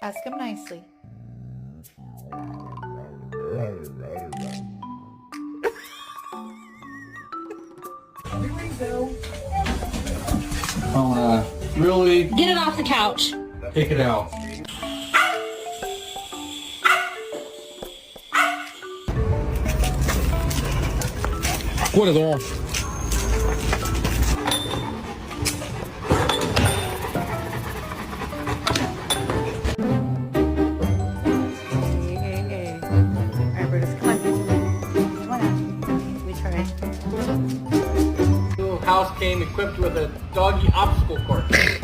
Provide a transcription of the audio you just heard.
Ask him nicely. I wanna really Get it off the couch. take it out. What is off? Hey. Alright, Brutus, come on. Come on out. We tried. New house came equipped with a doggy obstacle course.